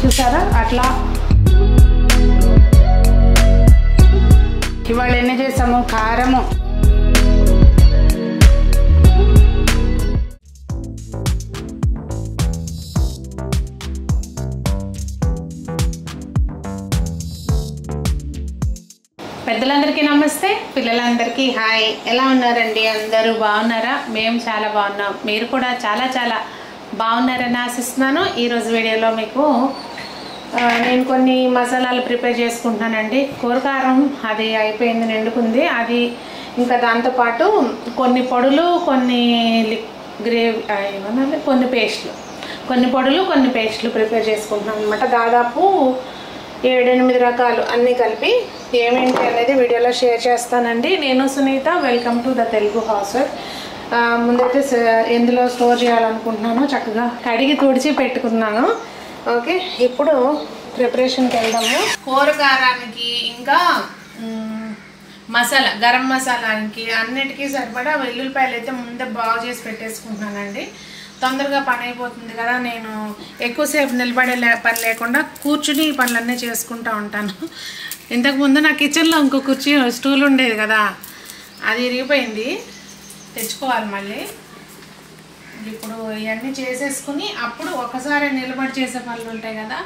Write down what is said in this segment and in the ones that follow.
చూసారా అట్లా. ఇవాళ ఎన్ని చేసాము? కారము, పెద్దలందరికీ నమస్తే, పిల్లలందరికీ హాయ్. ఎలా ఉన్నారండి? అందరూ బాగున్నారా? మేము చాలా బాగున్నాం. మీరు కూడా చాలా చాలా బాగున్నారని ఆశిస్తున్నాను. ఈరోజు వీడియోలో మీకు నేను కొన్ని మసాలాలు ప్రిపేర్ చేసుకుంటున్నానండి. కూరకారం అది అయిపోయింది, నిండుకుంది. అది ఇంకా దాంతోపాటు కొన్ని పొడులు, కొన్ని గ్రేవీ ఏమన్నా కొన్ని పేస్ట్లు, కొన్ని పొడులు కొన్ని పేస్ట్లు ప్రిపేర్ చేసుకుంటున్నాను అనమాట. దాదాపు 7-8 రకాలు అన్నీ కలిపి ఏమేంటి అనేది వీడియోలో షేర్ చేస్తానండి. నేను Sunitha, welcome to the Telugu housewife. ముందైతే ఎందులో స్టోర్ చేయాలనుకుంటున్నాను, చక్కగా కడిగి తుడిచి పెట్టుకున్నాను. ఓకే, ఇప్పుడు ప్రిపరేషన్కి వెళ్దాము. కూరకారానికి ఇంకా మసాలా, గరం మసాలానికి అన్నిటికీ సరిపడా వెల్లుల్లిపాయలు అయితే ముందే బాగు చేసి పెట్టేసుకుంటున్నానండి. తొందరగా పని అయిపోతుంది కదా. నేను ఎక్కువసేపు నిలబడే పని లేకుండా కూర్చుని ఈ పనులన్నీ చేసుకుంటూ ఉంటాను. ఇంతకుముందు నా కిచెన్లో ఇంకో స్టూల్ ఉండేది కదా, అది ఇరిగిపోయింది, తెచ్చుకోవాలి మళ్ళీ. ఇప్పుడు ఇవన్నీ చేసేసుకుని అప్పుడు ఒకసారి నిలబడి చేసే పనులు ఉంటాయి కదా,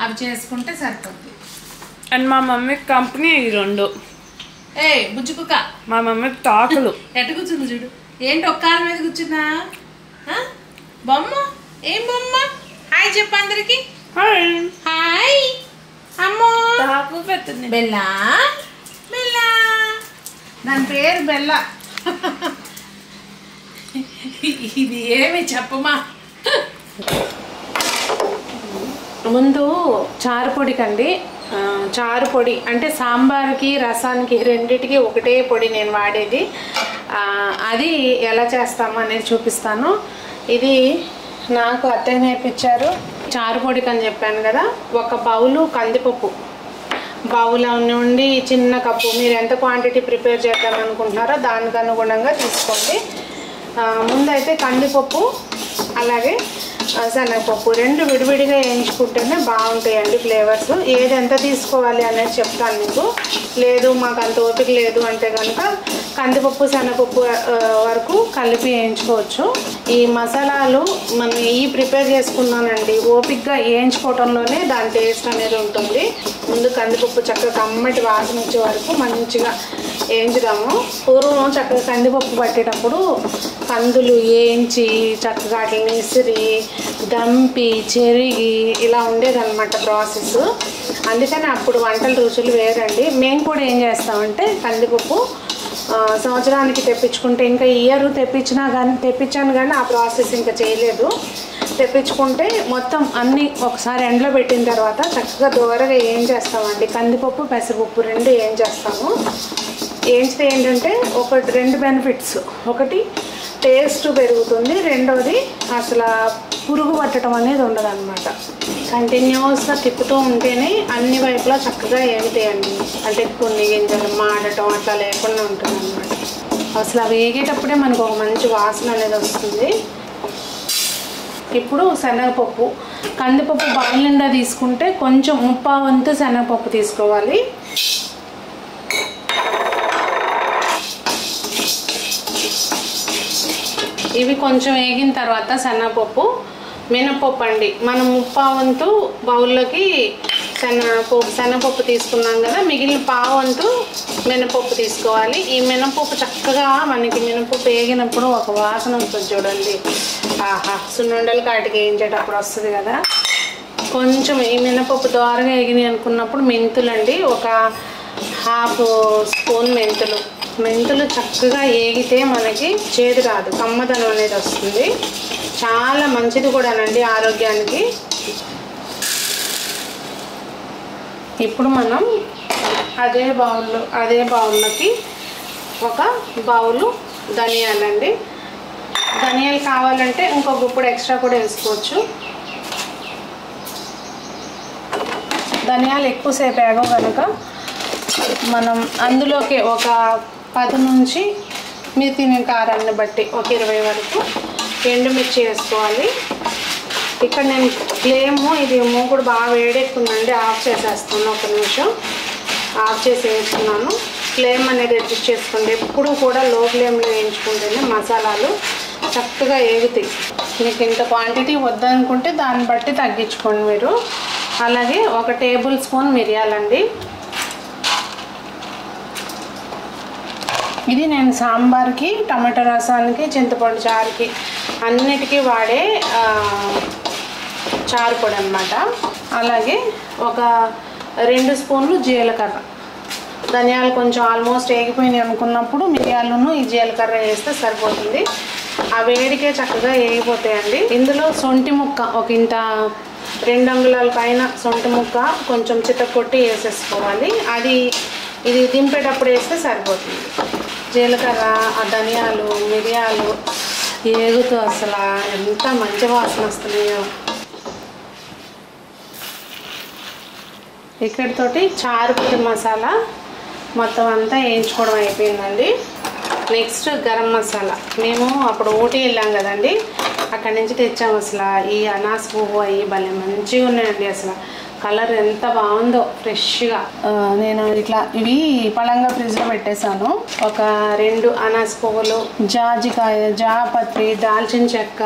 అవి చేసుకుంటే సరిపోద్ది. అండ్ మా మమ్మీకి కంపెనీ ఈ రెండు. ఏ బుజ్జుకుక్క, మా మమ్మీకి తాకులు. ఎటు కూర్చుంది చూడు. ఏంటి ఒక్క కాలు మీద కూర్చున్నా? బొమ్మ, ఏం బొమ్మ? హాయ్ చెప్పు అందరికి. హాయ్. అమ్మో తాకు పెడుతుంది. బెల్లా, బెల్లా, దాని పేరు బెల్లా. ఇది ఏమి చెప్పమా. ముందు చారు పొడికండి. చారు పొడి అంటే సాంబార్కి, రసానికి, రెండిటికి ఒకటే పొడి నేను వాడేది. అది ఎలా చేస్తాము అనేది చూపిస్తాను. ఇది నాకు అత్తయ్య నేర్పించారు. చారు పొడికి అని చెప్పాను కదా, ఒక బౌలు కందిపప్పు, బౌల్ నుండి చిన్న కప్పు, మీరు ఎంత క్వాంటిటీ ప్రిపేర్ చేద్దాం అనుకుంటున్నారో దానికి అనుగుణంగా తీసుకోండి. ముందైతే కందిపప్పు అలాగే శనగపప్పు రెండు విడివిడిగా వేయించుకుంటేనే బాగుంటాయండి ఫ్లేవర్స్. ఏది ఎంత తీసుకోవాలి అనేది చెప్తాను మీకు. లేదు మాకు అంత ఓపిక లేదు అంటే కనుక కందిపప్పు శనగపప్పు వరకు కలిపి వేయించుకోవచ్చు. ఈ మసాలాలు మనం ప్రిపేర్ చేసుకున్నానండి, ఓపికగా వేయించుకోవటంలోనే దాని టేస్ట్ అనేది ఉంటుంది. ముందు కందిపప్పు చక్కగా కమ్మటి వాసన వచ్చే వరకు మంచిగా వేయించుదాము. పూర్వం చక్కగా కందిపప్పు పట్టేటప్పుడు కందులు వేయించి చక్కగా వాటిని ఇసిరి దంపి చెరిగి ఇలా ఉండేదన్నమాట ప్రాసెస్. అందుకని అప్పుడు వంటల రుచులు వేరండి. మేము కూడా ఏం చేస్తామంటే కందిపప్పు సంవత్సరానికి తెప్పించుకుంటే, ఇంకా ఇయర్ తెప్పించాను కానీ ఆ ప్రాసెస్ ఇంకా చేయలేదు. తెప్పించుకుంటే మొత్తం అన్నీ ఒకసారి ఎండలో పెట్టిన తర్వాత చక్కగా దూరగా ఏం చేస్తామండి, కందిపప్పు పెసరపప్పు రెండు ఏం చేస్తాము. ఏంచితే ఏంటంటే రెండు బెనిఫిట్స్. ఒకటి టేస్ట్ పెరుగుతుంది, రెండోది అసలు పురుగు పట్టడం అనేది ఉండదు అనమాట. కంటిన్యూస్గా తిప్పుతూ ఉంటేనే అన్ని వైపులా చక్కగా ఏమిటాయండి, అంటే కొన్ని గింజలు మాడటం అట్లా లేకుండా ఉంటుంది అనమాట. అసలు అవి వేగేటప్పుడే మనకు ఒక మంచి వాసన అనేది వస్తుంది. ఇప్పుడు శనగపప్పు, కందిపప్పు బౌల్ నిండా తీసుకుంటే కొంచెం 3/4 వంతు శనగపప్పు తీసుకోవాలి. ఇవి కొంచెం వేగిన తర్వాత శనగపప్పు, మినపప్పు అండి. మనం 3/4 వంతు బౌల్లోకి శనగపప్పు తీసుకున్నాం కదా, మిగిలిన 1/4 వంతు మినపప్పు తీసుకోవాలి. ఈ మినపప్పు చక్కగా మనకి మినపప్పు వేగినప్పుడు ఒక వాసన వస్తుంది చూడండి. ఆహా, సున్నుండలు కాటికి వేయించేటప్పుడు వస్తుంది కదా. కొంచెం ఈ మినపప్పు దోరగా వేగినాయి అనుకున్నప్పుడు మెంతులండి, ఒక 1/2 స్పూన్ మెంతులు చక్కగా వేగితే మనకి చేదు రాదు, కమ్మదనం అనేది వస్తుంది. చాలా మంచిది కూడానండి ఆరోగ్యానికి. ఇప్పుడు మనం అదే బౌల్లోకి ఒక బౌలు ధనియాలండి. ధనియాలు కావాలంటే ఇంకో గుప్పుడు ఎక్స్ట్రా కూడా వేసుకోవచ్చు. ధనియాలు ఎక్కువసేపు వేగవు కనుక మనం అందులోకి ఒక 10 నుంచి మీరు తినే కారాన్ని బట్టి ఒక 20 వరకు ఎండుమిర్చి వేసుకోవాలి. ఇక్కడ నేను ఫ్లేము ఇది మూకుడు బాగా వేడెక్కుందండి, ఆఫ్ చేసేస్తాను. ఒక నిమిషం ఆఫ్ చేసి వేసుకున్నాను. ఫ్లేమ్ అనేది అడ్జస్ట్ చేసుకోండి. ఎప్పుడు కూడా లో ఫ్లేమ్లో వేయించుకుంటేనే మసాలాలు చక్కగా ఏగుతాయి. మీకు ఇంత క్వాంటిటీ వద్దనుకుంటే దాన్ని బట్టి తగ్గించుకోండి మీరు. అలాగే 1 టేబుల్ స్పూన్ మిరియాలండి. ఇది నేను సాంబార్కి, టమాటా రసానికి, చింతపండు చారుకి అన్నిటికీ వాడే చారు పొడి అన్నమాట. అలాగే ఒక 2 స్పూన్లు జీలకర్ర. ధనియాలు కొంచెం ఆల్మోస్ట్ వేగిపోయినాయి అనుకున్నప్పుడు మిరియాలను ఈ జీలకర్ర వేస్తే సరిపోతుంది. ఆ వేడికే చక్కగా వేగిపోతాయండి. ఇందులో సొంటి ముక్క ఒక ఇంత 2 అంగుళాల పైన సొంటి ముక్క కొంచెం చితక్కొట్టి వేసేసుకోవాలి. ఇది దింపేటప్పుడు వేస్తే సరిపోతుంది. జీలకర్ర, ఆ ధనియాలు, మిరియాలు ఏగుతూ అసలు ఎంత మంచి వాసన వస్తున్నాయో. ఇక్కడితోటి చారు పొడి మసాలా మొత్తం అంతా వేయించుకోవడం అయిపోయిందండి. నెక్స్ట్ గరం మసాలా. మేము అప్పుడు ఊటీ వెళ్ళాం కదండి, అక్కడి నుంచి తెచ్చాము. అసలు ఈ అనాస పువ్వు అవి భలే మంచిగా ఉన్నాయండి. అసలు కలర్ ఎంత బాగుందో ఫ్రెష్గా. నేను ఇట్లా ఇవి పళంగా ఫ్రిడ్జ్లో పెట్టేశాను. ఒక 2 అనాస పువ్వులు, జాజికాయ, జాపత్రి, దాల్చిన చెక్క,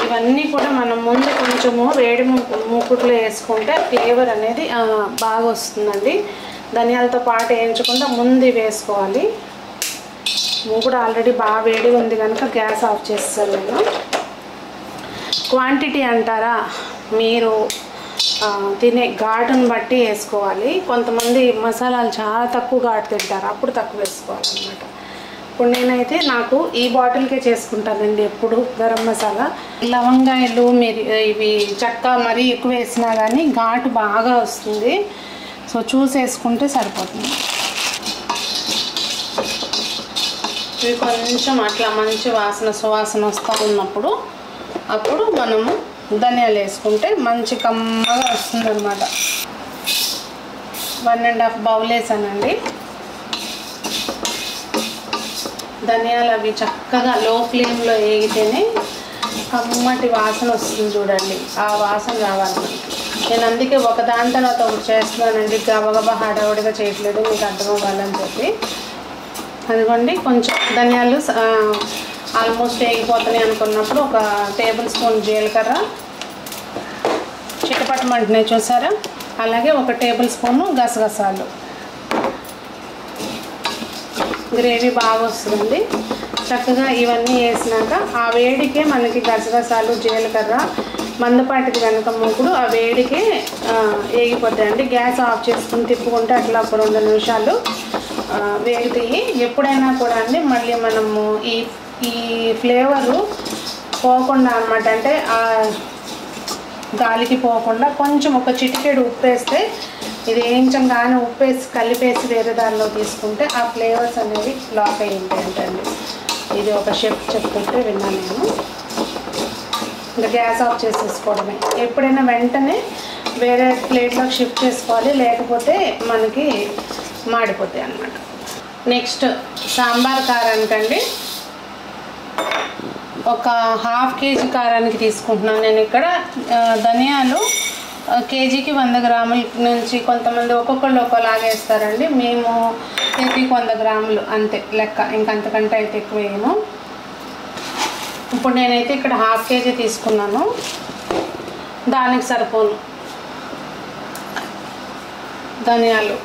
ఇవన్నీ కూడా మనం ముందు కొంచెము వేడి మూకుట్లో వేసుకుంటే ఫ్లేవర్ అనేది బాగా వస్తుందండి. ధనియాలతో పాటు వేయించకుండా ముందు వేసుకోవాలి. మూకుడు ఆల్రెడీ బాగా వేడిగా ఉంది కనుక గ్యాస్ ఆఫ్ చేస్తాను నేను. క్వాంటిటీ అంటారా, మీరు తినే ఘాటును బట్టి వేసుకోవాలి. కొంతమంది మసాలాలు చాలా తక్కువ ఘాటు తింటారు, అప్పుడు తక్కువ వేసుకోవాలన్నమాట. ఇప్పుడు నేనైతే నాకు ఈ బాటిల్కే చేసుకుంటానండి ఎప్పుడు గరం మసాలా. లవంగాయలు ఇవి చెక్క మరీ ఎక్కువ వేసినా కానీ ఘాటు బాగా వస్తుంది. సో చూసేసుకుంటే సరిపోతుంది. ఇవి కొంచెం అట్లా మంచి సువాసన వస్తూ ఉన్నప్పుడు అప్పుడు మనము ధనియాలు వేసుకుంటే మంచి కమ్మగా వస్తుంది అన్నమాట. 1.5 బౌల్ వేసానండి. ధనియాలు అవి చక్కగా లో ఫ్లేమ్లో వేగితేనే కమ్మటి వాసన వస్తుంది చూడండి. ఆ వాసన రావాలి మనకి. నేను అందుకే ఒక దాని తర్వాత ఒకటి చేస్తున్నానండి, గబగబా హడావుడిగా చేయట్లేదు, మీకు అర్థం అవ్వాలని చెప్పి. అదిగోండి కొంచెం ధనియాలు ఆల్మోస్ట్ వేగిపోతున్నాయి అనుకున్నప్పుడు ఒక టేబుల్ స్పూన్ జీలకర్ర చిటపటమంటున్నాయి చూసారా. అలాగే 1 టేబుల్ స్పూను గసగసాలు. గ్రేవీ బాగా వస్తుంది. చక్కగా ఇవన్నీ వేసినాక ఆ వేడికే మనకి గసగసాలు, జీలకర్ర మందపాటిది కనుక మూకుడు ఆ వేడికే వేగిపోతాయండి. గ్యాస్ ఆఫ్ చేసుకుని తిప్పుకుంటే అట్లా ఒక 2 నిమిషాలు వేగుతాయి. ఎప్పుడైనా కూడా అండి మళ్ళీ మనము ఈ ఫ్లేవరు పోకుండా అన్నమాట, అంటే గాలికి పోకుండా కొంచెం ఒక చిటికెడు ఉప్పు వేస్తే, ఇది వేయించంగానే ఉప్పు వేసి కలిపేసి వేరే దానిలో తీసుకుంటే ఆ ఫ్లేవర్స్ అనేవి లాక్ అయ్యి ఉంటాయంటండి. ఇది ఒక షెఫ్ చెప్తుంటే విన్నాను నేను. ఇంకా గ్యాస్ ఆఫ్ చేసేసుకోవడమే. ఎప్పుడైనా వెంటనే వేరే ప్లేట్లోకి షిఫ్ట్ చేసుకోవాలి, లేకపోతే మనకి మాడిపోతాయి అన్నమాట. నెక్స్ట్ సాంబార్ కారానికండి ఒక 1/2 కేజీ కారానికి తీసుకుంటున్నాను నేను. ఇక్కడ ధనియాలు కేజీకి 100 గ్రాముల నుంచి, కొంతమంది ఒక్కొక్కళ్ళు ఒక్కోలాగా వేస్తారండి. మేము కేజీకి 100 గ్రాములు అంతే లెక్క, ఇంకంతకంటే అయితే ఎక్కువ వేయను. ఇప్పుడు నేనైతే ఇక్కడ 1/2 కేజీ తీసుకున్నాను. దానికి సరిపోను ధనియాలు.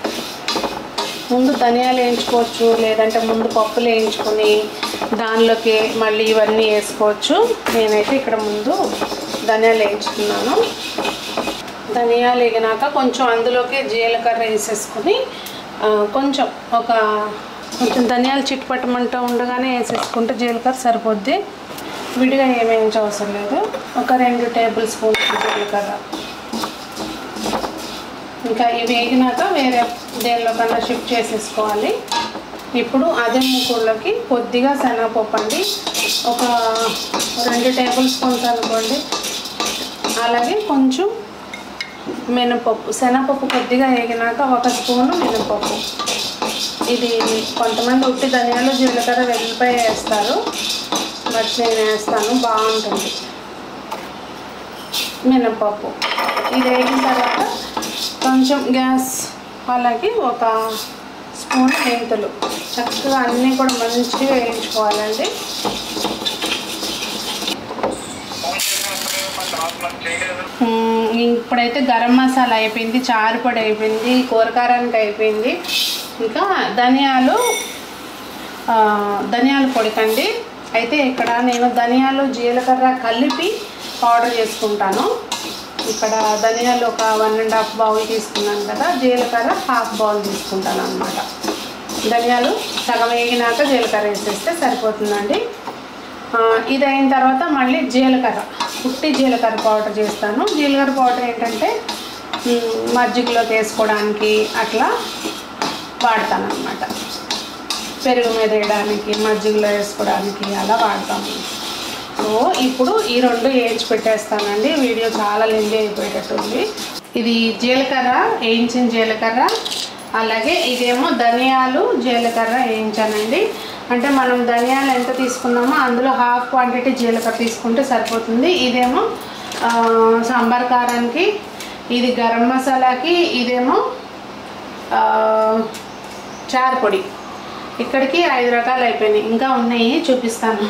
ముందు ధనియాలు వేయించుకోవచ్చు, లేదంటే ముందు పప్పులు వేయించుకొని దానిలోకి మళ్ళీ ఇవన్నీ వేసుకోవచ్చు. నేనైతే ఇక్కడ ముందు ధనియాలు వేయించుకున్నాను. ధనియాలు వేగినాక కొంచెం అందులోకి జీలకర్ర వేసేసుకొని కొంచెం ధనియాలు చిట్టుపట్టమంటూ ఉండగానే వేసేసుకుంటే జీలకర్ర సరిపోద్ది. విడిగా ఏమి వేయించవసరం లేదు. ఒక 2 టేబుల్ స్పూన్స్ జీలకర్ర. ఇంకా ఇవి వేగినాక వేరే దేనిలోకన్నా షిఫ్ట్ చేసేసుకోవాలి. ఇప్పుడు అదే మూకుడులోకి కొద్దిగా శనగపప్పు అండి, ఒక 2 టేబుల్ స్పూన్స్ అనుకోండి. అలాగే కొంచెం మినపప్పు. శనగపప్పు కొద్దిగా వేగినాక 1 స్పూను మినపప్పు. ఇది కొంతమంది ఉట్టి ధనియాలు, జీలకర్ర, వెల్లిపాయ వేస్తారు, బట్ నేను వేస్తాను, బాగుంటుంది. మినపప్పు. ఇది వేగిన తర్వాత కొంచెం గ్యాస్, అలాగే ఒక స్పూన్ మెంతులు. చక్కగా అన్నీ కూడా మంచిగా వేయించుకోవాలండి. ఇప్పుడైతే గరం మసాలా అయిపోయింది, చారు పొడి అయిపోయింది, కూరకారానికి అయిపోయింది. ఇంకా ధనియాల పొడి కండి. అయితే ఇక్కడ నేను ధనియాలు జీలకర్ర కలిపి పౌడర్ చేసుకుంటాను. ఇక్కడ ధనియాలు ఒక 1.5 బౌల్ తీసుకున్నాను కదా, జీలకర్ర 1/2 బౌల్ తీసుకుంటాను అన్నమాట. ధనియాలు సగం వేగినాక జీలకర్ర వేసేస్తే సరిపోతుందండి. ఇది అయిన తర్వాత మళ్ళీ జీలకర్ర, పుట్టి జీలకర్ర పౌడర్ చేస్తాను. జీలకర్ర పౌడర్ ఏంటంటే మజ్జిగలోకి వేసుకోవడానికి అట్లా వాడతాను అన్నమాట. పెరుగు మీద వేయడానికి, మజ్జిగలో వేసుకోవడానికి అలా వాడతాము. సో ఇప్పుడు ఈ 2 వేయించి పెట్టేస్తానండి. వీడియో చాలా లెంది అయిపోయేటట్టుంది. ఇది జీలకర్ర, వేయించిన జీలకర్ర, అలాగే ఇదేమో ధనియాలు జీలకర్ర వేయించానండి. అంటే మనం ధనియాలు ఎంత తీసుకున్నామో అందులో 1/2 క్వాంటిటీ జీలకర్ర తీసుకుంటే సరిపోతుంది. ఇదేమో సాంబార్ కారానికి, ఇది గరం మసాలాకి, ఇదేమో చారు పొడి. ఇక్కడికి 5 రకాలు అయిపోయినాయి. ఇంకా ఉన్నాయి, చూపిస్తాను.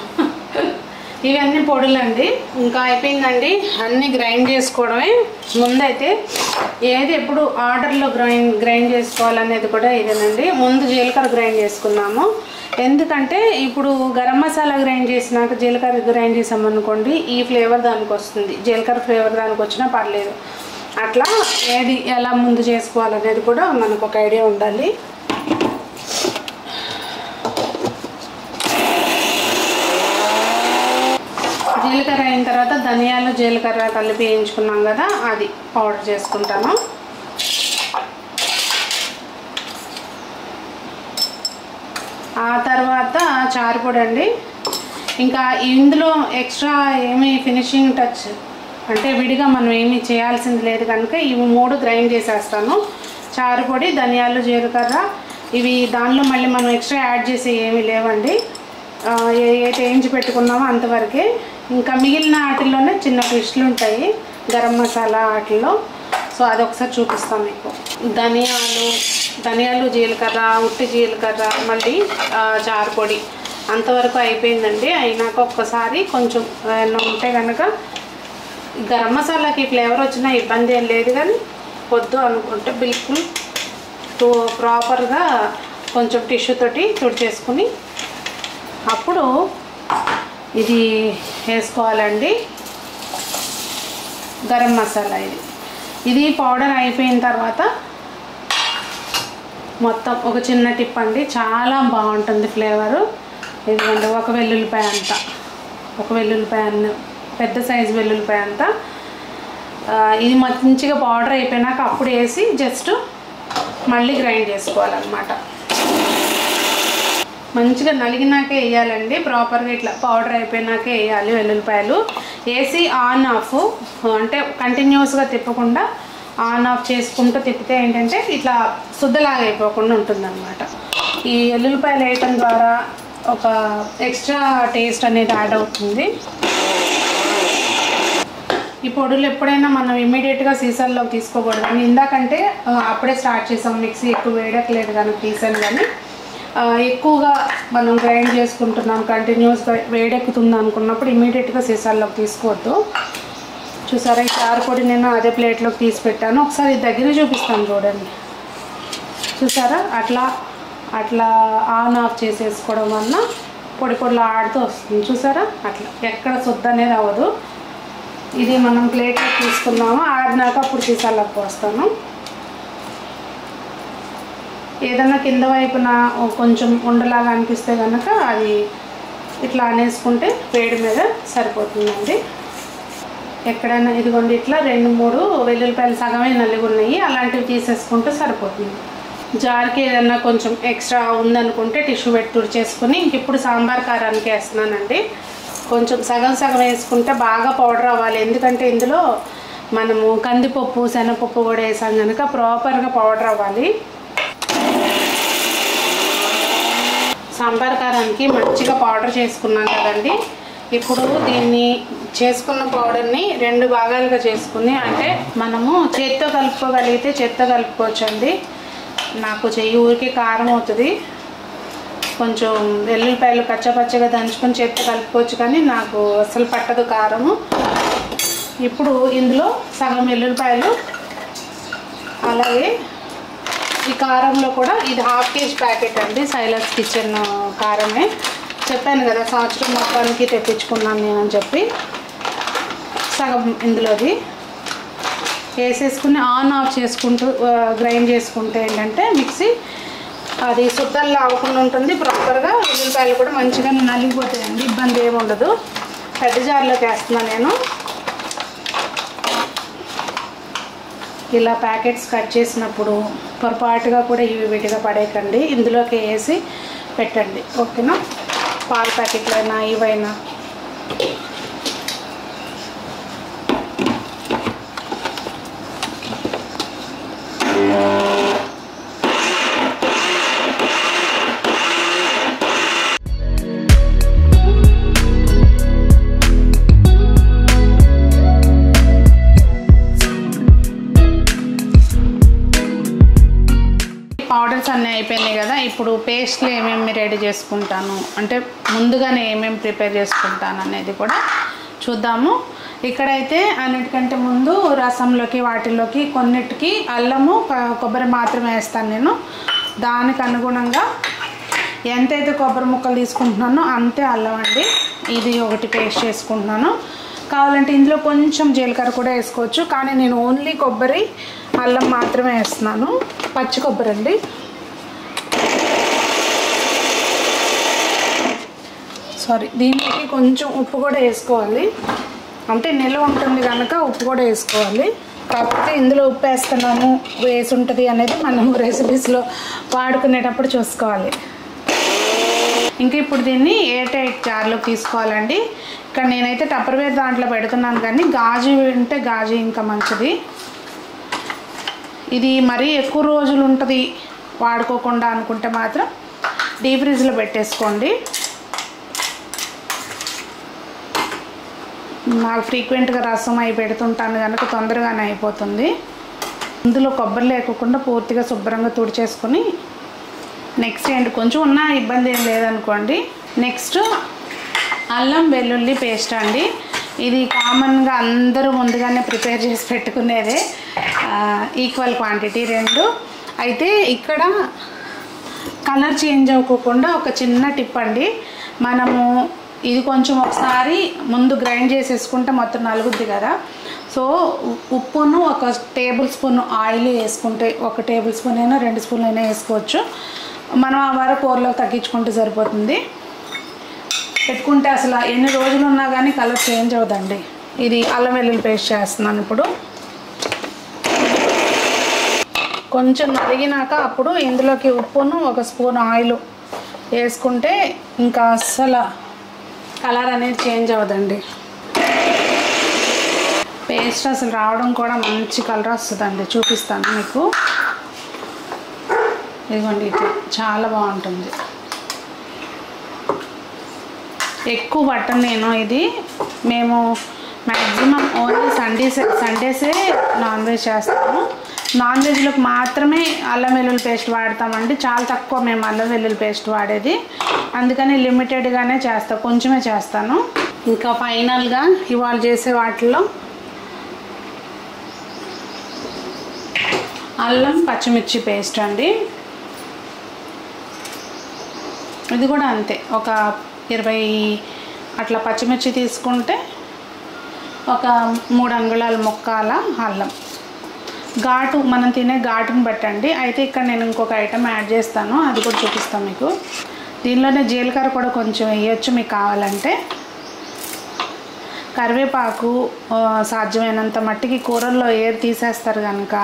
ఇవన్నీ పొడులండి. ఇంకా అయిపోయిందండి. అన్నీ గ్రైండ్ చేసుకోవడమే. ముందైతే ఏది ఎప్పుడు ఆర్డర్లో గ్రైండ్ చేసుకోవాలనేది కూడా ఇదేనండి. ముందు జీలకర్ర గ్రైండ్ చేసుకున్నాము. ఎందుకంటే ఇప్పుడు గరం మసాలా గ్రైండ్ చేసినాక జీలకర్ర గ్రైండ్ చేసామనుకోండి, ఈ ఫ్లేవర్ దానికి వస్తుంది. జీలకర్ర ఫ్లేవర్ దానికి వచ్చినా పర్లేదు. అట్లా ఏది ఎలా ముందు చేసుకోవాలనేది కూడా మనకు ఒక ఐడియా ఉండాలి. జీలకర్ర అయిన తర్వాత ధనియాలు జీలకర్ర కలిపి వేయించుకున్నాం కదా, అది పౌడర్ చేసుకుంటాను. ఆ తర్వాత చారు పొడి అండి. ఇంకా ఇందులో ఎక్స్ట్రా ఏమీ ఫినిషింగ్ టచ్ అంటే విడిగా మనం ఏమీ చేయాల్సింది లేదు కనుక ఇవి 3 గ్రైండ్ చేసేస్తాను. చారు పొడి, ధనియాలు, జీలకర్ర, ఇవి దానిలో మళ్ళీ మనం ఎక్స్ట్రా యాడ్ చేసి ఏమీ లేవండి. ఏదైతే వేయించి పెట్టుకున్నామో అంతవరకే. ఇంకా మిగిలిన వాటిల్లోనే చిన్న ట్విస్టులు ఉంటాయి గరం మసాలా వాటిల్లో. సో అదొకసారి చూపిస్తాను మీకు. ధనియాలు జీలకర్ర, ఉట్టి జీలకర్ర, మళ్ళీ చారు పొడి అంతవరకు అయిపోయిందండి. అయినాక ఒక్కసారి కొంచెం ఉంటే కనుక గరం మసాలాకి ఫ్లేవర్ వచ్చినా ఇబ్బంది ఏం లేదు, కానీ వద్దు అనుకుంటే బిల్కుల్ ప్రాపర్గా కొంచెం టిష్యూ తోటి తుడిచేసుకుని అప్పుడు ఇది వేసుకోవాలండి. గరం మసాలా ఇది పౌడర్ అయిపోయిన తర్వాత మొత్తం ఒక చిన్న టిప్ అండి, చాలా బాగుంటుంది ఫ్లేవరు. ఇదిగోండి ఒక వెల్లుల్లిపాయ అంతా, ఒక వెల్లుల్లిపాయ పెద్ద సైజు వెల్లుల్లిపాయ అంతా. ఇది మంచిగా పౌడర్ అయిపోయినాక అప్పుడు వేసి జస్ట్ మళ్ళీ గ్రైండ్ చేసుకోవాలన్నమాట. మంచిగా నలిగినాకే వేయాలండి, ప్రాపర్గా ఇట్లా పౌడర్ అయిపోయినాకే వేయాలి వెల్లుల్లిపాయలు. వేసి ఆన్ ఆఫ్ అంటే కంటిన్యూస్గా తిప్పకుండా ఆన్ ఆఫ్ చేసుకుంటూ తిప్పితే ఏంటంటే ఇట్లా శుద్ధలాగా అయిపోకుండా ఉంటుందన్నమాట. ఈ వెల్లుల్లిపాయలు వేయటం ద్వారా ఒక ఎక్స్ట్రా టేస్ట్ అనేది యాడ్ అవుతుంది. ఈ పొడులు ఎప్పుడైనా మనం ఇమ్మీడియట్గా సీసాల్లోకి తీసుకోకూడదు. ఇందాకంటే అప్పుడే స్టార్ట్ చేసాం, మిక్సీ ఎక్కువ వేయట్లేదు కనుక తీసాను. కానీ ఎక్కువగా మనం గ్రైండ్ చేసుకుంటున్నాం, కంటిన్యూస్గా వేడెక్కుతుంది అనుకున్నప్పుడు ఇమ్మీడియట్గా సీసాల్లోకి తీసుకోవద్దు. చూసారా, ఈ చారు పొడి నేను అదే ప్లేట్లోకి తీసి పెట్టాను. ఒకసారి దగ్గర చూపిస్తాను చూడండి. చూసారా, అట్లా ఆన్ ఆఫ్ చేసేసుకోవడం వల్ల పొడి పొడిలో ఆడుతూ వస్తుంది. చూసారా, అట్లా ఎక్కడ శుద్ధ అనేది అవ్వదు. ఇది మనం ప్లేట్లోకి తీసుకున్నాము, ఆడినాక అప్పుడు సీసాల్లోకి పోస్తాను. ఏదన్నా కింద వైపున కొంచెం ఉండలాగా అనిపిస్తే కనుక అది ఇట్లా అనేసుకుంటే వేడి మీద సరిపోతుందండి. ఎక్కడైనా ఇదిగోండి ఇట్లా 2-3 వెల్లుల్లిపాయలు సగమే నలిగి ఉన్నాయి, అలాంటివి తీసేసుకుంటే సరిపోతుంది. జార్కి ఏదన్నా కొంచెం ఎక్స్ట్రా ఉందనుకుంటే టిష్యూ పెట్టి తుడిచేసుకుని ఇప్పుడు సాంబార్ కారానికి వేస్తున్నానండి. కొంచెం సగం వేసుకుంటే బాగా పౌడర్ అవ్వాలి. ఎందుకంటే ఇందులో మనము కందిపప్పు, శనగపప్పు కూడా వేసాం కనుక ప్రాపర్గా పౌడర్ అవ్వాలి. సాంబార్ కారానికి మంచిగా పౌడర్ చేసుకున్నాం కదండి. ఇప్పుడు దీన్ని చేసుకున్న పౌడర్ని 2 భాగాలుగా చేసుకుని, అంటే మనము చేత్తో కలుపుకోగలిగితే చేత్తో కలుపుకోవచ్చండి. నాకు చెయ్యి ఊరికి కారం అవుతుంది, కొంచెం వెల్లుల్లిపాయలు పచ్చగా దంచుకొని చేత్తో కలుపుకోవచ్చు, కానీ నాకు అసలు పట్టదు కారము. ఇప్పుడు ఇందులో సగం వెల్లుల్లిపాయలు, అలాగే ఈ కారంలో కూడా ఇది 1/2 kg ప్యాకెట్ అండి, సైలస్ కిచెన్ కారమే. చెప్పాను కదా సంవత్సరం మొత్తానికి తెప్పించుకున్నాను నేనని చెప్పి. సగం ఇందులోది వేసేసుకుని ఆన్ ఆఫ్ చేసుకుంటూ గ్రైండ్ చేసుకుంటే ఏంటంటే మిక్సీ అది శుద్ధంలో అవ్వకుండా ఉంటుంది. ప్రాపర్గా ఉల్లిపాయలు కూడా మంచిగా నలిగిపోతాయండి, ఇబ్బంది ఏమి ఉండదు. పెద్ద జార్లోకి వేస్తున్నాను నేను. ఇలా ప్యాకెట్స్ కట్ చేసినప్పుడు పొరపాటుగా కూడా ఇవి విడిగా పడేయకండి, ఇందులోకి వేసి పెట్టండి, ఓకేనా. పాల ప్యాకెట్లు అయినా ఇవైనా. పౌడర్స్ అన్నీ అయిపోయినాయి కదా. ఇప్పుడు పేస్ట్లు ఏమేమి రెడీ చేసుకుంటాను అంటే ముందుగానే ఏమేమి ప్రిపేర్ చేసుకుంటాను అనేది కూడా చూద్దాము. ఇక్కడైతే అన్నిటికంటే ముందు రసంలోకి వాటిల్లోకి కొన్నిటికి అల్లము కొబ్బరి మాత్రమే వేస్తాను నేను. దానికి అనుగుణంగా ఎంతైతే కొబ్బరి ముక్కలు తీసుకుంటున్నానో అంతే అల్లం అండి. ఇది ఒకటి పేస్ట్ చేసుకుంటున్నాను. కావాలంటే ఇందులో కొంచెం జీలకర్ర కూడా వేసుకోవచ్చు, కానీ నేను ఓన్లీ కొబ్బరి అల్లం మాత్రమే వేస్తున్నాను. పచ్చి కొబ్బరి అండి. సారీ, దీనికి కొంచెం ఉప్పు కూడా వేసుకోవాలి, అంటే నిల్వ ఉంటుంది కనుక ఉప్పు కూడా వేసుకోవాలి. కాకపోతే ఇందులో ఉప్పు వేస్తున్నాము వేసి ఉంటుంది అనేది మనం రెసిపీస్లో వాడుకునేటప్పుడు చూసుకోవాలి. ఇంకా ఇప్పుడు దీన్ని ఎయిర్ టైట్ జార్లోకి తీసుకోవాలండి. ఇక్కడ నేనైతే టప్పర్వేర్ దాంట్లో పెడుతున్నాను, కానీ గాజు ఉంటే గాజు ఇంకా మంచిది. ఇది మరీ ఎక్కువ రోజులు ఉంటుంది వాడుకోకుండా అనుకుంటే మాత్రం డీప్ ఫ్రిడ్జ్లో పెట్టేసుకోండి. నాకు ఫ్రీక్వెంట్గా రసం అయి పెడుతుంటాను కనుక తొందరగానే అయిపోతుంది. ఇందులో కొబ్బరి లేకుండా పూర్తిగా శుభ్రంగా తుడిచేసుకొని నెక్స్ట్ ఏంటి కొంచెం ఉన్న ఇబ్బంది ఏం లేదనుకోండి. నెక్స్ట్ అల్లం వెల్లుల్లి పేస్ట్ అండి. ఇది కామన్గా అందరూ ముందుగానే ప్రిపేర్ చేసి పెట్టుకునేదే, ఈక్వల్ క్వాంటిటీ 2. అయితే ఇక్కడ కలర్ చేంజ్ అవ్వకుండా ఒక చిన్న టిప్ అండి. మనము ఇది కొంచెం ఒకసారి ముందు గ్రైండ్ చేసేసుకుంటే మొత్తం నలుగుద్ది కదా. సో ఉప్పును 1 టేబుల్ స్పూన్ ఆయిల్ వేసుకుంటే, 1 టేబుల్ స్పూన్ అయినా 2 స్పూన్లు అయినా వేసుకోవచ్చు. మనం ఆ వారం కూరలో తగ్గించుకుంటే సరిపోతుంది. పెట్టుకుంటే అసలు ఎన్ని రోజులు ఉన్నా కానీ కలర్ చేంజ్ అవ్వదండి. ఇది అల్లం వెల్లుల్లి పేస్ట్ చేస్తున్నాను. ఇప్పుడు కొంచెం మరిగినాక అప్పుడు ఇందులోకి ఉప్పును 1 స్పూన్ ఆయిల్ వేసుకుంటే ఇంకా అస్సలు కలర్ అనేది చేంజ్ అవ్వదండి. పేస్ట్ అసలు రావడం కూడా మంచి కలర్ వస్తుందండి. చూపిస్తాను మీకు. ఇదిగోండి, ఇట్లా చాలా బాగుంటుంది. ఎక్కువ పట్టను నేను. ఇది మేము మ్యాక్సిమం ఓన్లీ సండేసే నాన్ వెజ్ చేస్తాము. నాన్ వెజ్లోకి మాత్రమే అల్లం వెల్లుల్లి పేస్ట్ వాడతామండి. చాలా తక్కువ మేము అల్లం వెల్లుల్లి పేస్ట్ వాడేది, అందుకని లిమిటెడ్గానే చేస్తాను, కొంచెమే చేస్తాను. ఇంకా ఫైనల్గా ఇవాళ చేసే వాటిల్లో అల్లం పచ్చిమిర్చి పేస్ట్ అండి. ఇది కూడా అంతే, ఒక 20 అట్లా పచ్చిమిర్చి తీసుకుంటే ఒక 3 అంగుళాల ముక్కాల అల్లం. ఘాటు మనం తినే ఘాటుని బట్టండి. అయితే ఇక్కడ నేను ఇంకొక ఐటెం యాడ్ చేస్తాను, అది కూడా చూపిస్తాను మీకు. దీనిలోనే జీలకర్ర కూడా కొంచెం వేయచ్చు మీకు కావాలంటే. కరివేపాకు సాధ్యమైనంత మట్టికి కూరల్లో ఏరు తీసేస్తారు కనుక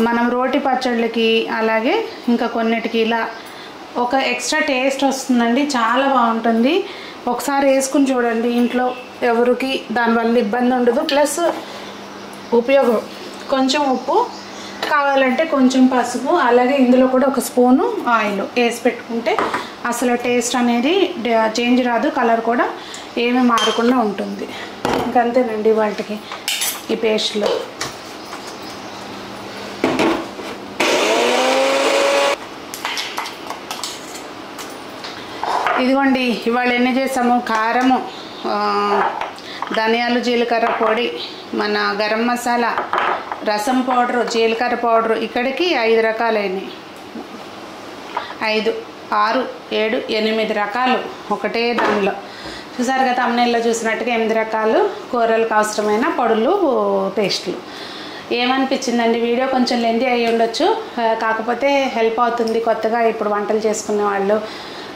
మనం రోటి పచ్చళ్ళకి అలాగే ఇంకా కొన్నిటికి ఇలా ఒక ఎక్స్ట్రా టేస్ట్ వస్తుందండి, చాలా బాగుంటుంది. ఒకసారి వేసుకుని చూడండి, ఇంట్లో ఎవరికి దానివల్ల ఇబ్బంది ఉండదు. ప్లస్ ఉపయోగం. కొంచెం ఉప్పు కావాలంటే కొంచెం పసుపు, అలాగే ఇందులో కూడా 1 స్పూను ఆయిల్ వేసి పెట్టుకుంటే అసలు టేస్ట్ అనేది చేంజ్ రాదు, కలర్ కూడా ఏమీ మారకుండా ఉంటుంది. ఇంకంతేనండి వాటికి ఈ పేస్ట్లు. ఇదిగోండి ఇవాళ ఎన్ని చేసాము, కారము, ధనియాలు జీలకర్ర పొడి, మన గరం మసాలా, రసం పౌడరు, జీలకర్ర పౌడరు, ఇక్కడికి 5 రకాలైనవి. 5, 6, 7, 8 రకాలు ఒకటే దానిలో. చూసారు కదా తమ్ముళ్ళలో చూసినట్టుగా 8 రకాలు కూరలకు అవసరమైన పొడులు, పేస్టులు. ఏమనిపించిందండి వీడియో? కొంచెం లెంతీ అయ్యి ఉండొచ్చు, కాకపోతే హెల్ప్ అవుతుంది కొత్తగా ఇప్పుడు వంటలు చేసుకునే వాళ్ళు,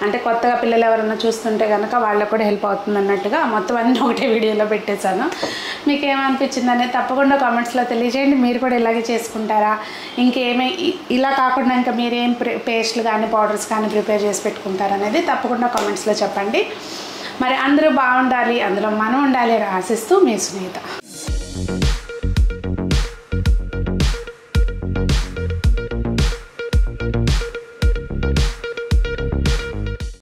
అంటే కొత్తగా పిల్లలు ఎవరైనా చూస్తుంటే కనుక వాళ్ళకు కూడా హెల్ప్ అవుతుంది అన్నట్టుగా మొత్తం అన్నీ ఒకటే వీడియోలో పెట్టేశాను. మీకు ఏమనిపించింది అనేది తప్పకుండా కామెంట్స్లో తెలియజేయండి. మీరు కూడా ఇలాగే చేసుకుంటారా? ఇంకేమీ ఇలా కాకుండా ఇంకా మీరేం పేస్ట్లు కానీ పౌడర్స్ కానీ ప్రిపేర్ చేసి పెట్టుకుంటారు అనేది తప్పకుండా కామెంట్స్లో చెప్పండి. మరి అందరూ బాగుండాలి, అందులో మనం ఉండాలి ఆశిస్తూ మీ సునీత.